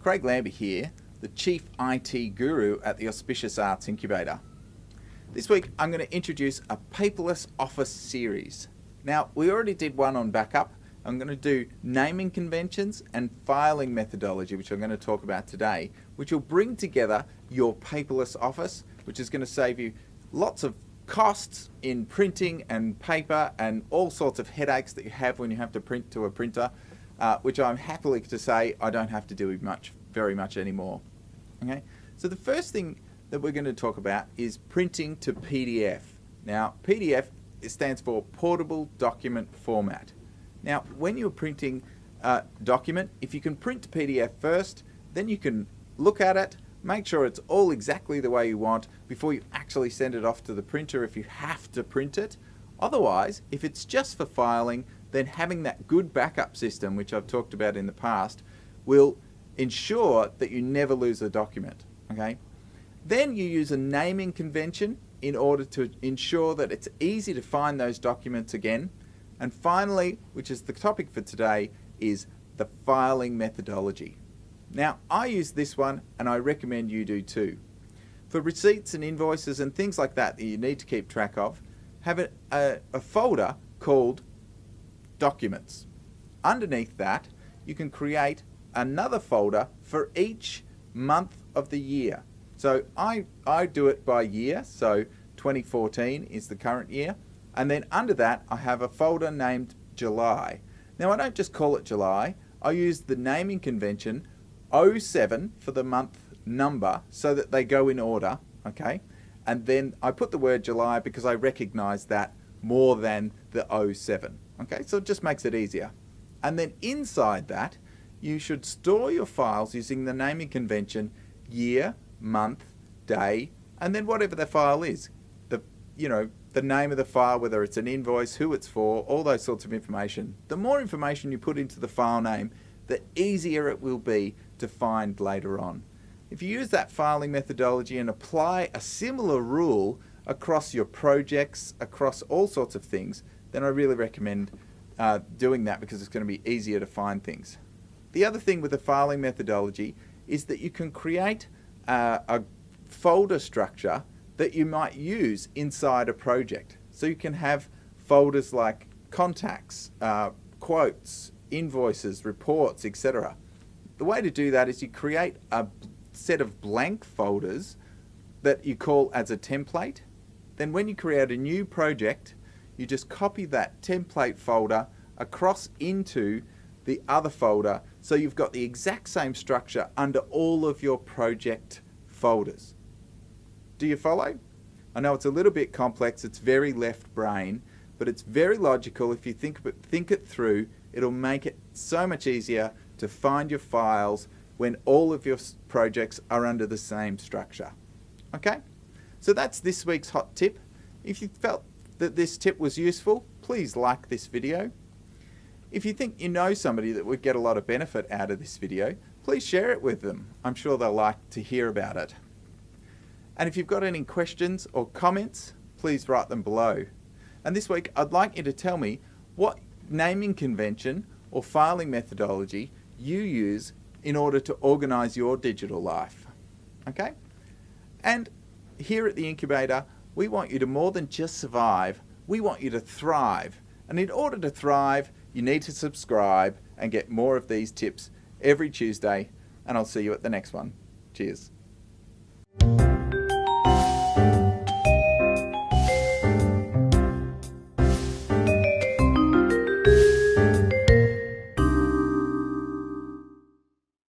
Craig Lambert here, the Chief IT Guru at the Auspicious Arts Incubator. This week I'm going to introduce a paperless office series. Now, we already did one on backup. I'm going to do naming conventions and filing methodology, which I'm going to talk about today, which will bring together your paperless office, which is going to save you lots of costs in printing and paper and all sorts of headaches that you have when you have to print to a printer, which I'm happy to say I don't have to do very much anymore. Okay, so the first thing that we're going to talk about is printing to PDF. Now, PDF stands for Portable Document Format. Now, when you're printing a document, if you can print to PDF first, then you can look at it, make sure it's all exactly the way you want before you actually send it off to the printer if you have to print it. Otherwise, if it's just for filing, then having that good backup system, which I've talked about in the past, will ensure that you never lose the document. Okay? Then you use a naming convention in order to ensure that it's easy to find those documents again. And finally, which is the topic for today, is the filing methodology. Now, I use this one and I recommend you do too. For receipts and invoices and things like that that you need to keep track of, have a folder called Documents. Underneath that, you can create another folder for each month of the year. So I do it by year, so 2014 is the current year. And then under that, I have a folder named July. Now, I don't just call it July. I use the naming convention 07 for the month number so that they go in order, okay? And then I put the word July because I recognize that more than the 07, okay? So it just makes it easier. And then inside that, you should store your files using the naming convention year, month, day, and then whatever the file is. The name of the file, whether it's an invoice, who it's for, all those sorts of information. The more information you put into the file name, the easier it will be to find later on. If you use that filing methodology and apply a similar rule across your projects, across all sorts of things, then I really recommend doing that because it's going to be easier to find things. The other thing with the filing methodology is that you can create a folder structure that you might use inside a project. So you can have folders like contacts, quotes, invoices, reports, etc. The way to do that is you create a set of blank folders that you call as a template. Then when you create a new project, you just copy that template folder across into the other folder so you've got the exact same structure under all of your project folders. Do you follow? I know it's a little bit complex, it's very left brain, but it's very logical. If you think it through, it'll make it so much easier to find your files when all of your projects are under the same structure. Okay? So that's this week's hot tip. If you felt that this tip was useful, please like this video. If you think you know somebody that would get a lot of benefit out of this video, please share it with them. I'm sure they'll like to hear about it. And if you've got any questions or comments, please write them below. And this week, I'd like you to tell me what naming convention or filing methodology you use in order to organize your digital life. Okay? And here at the Incubator, we want you to more than just survive, we want you to thrive. And in order to thrive, you need to subscribe and get more of these tips every Tuesday. And I'll see you at the next one. Cheers.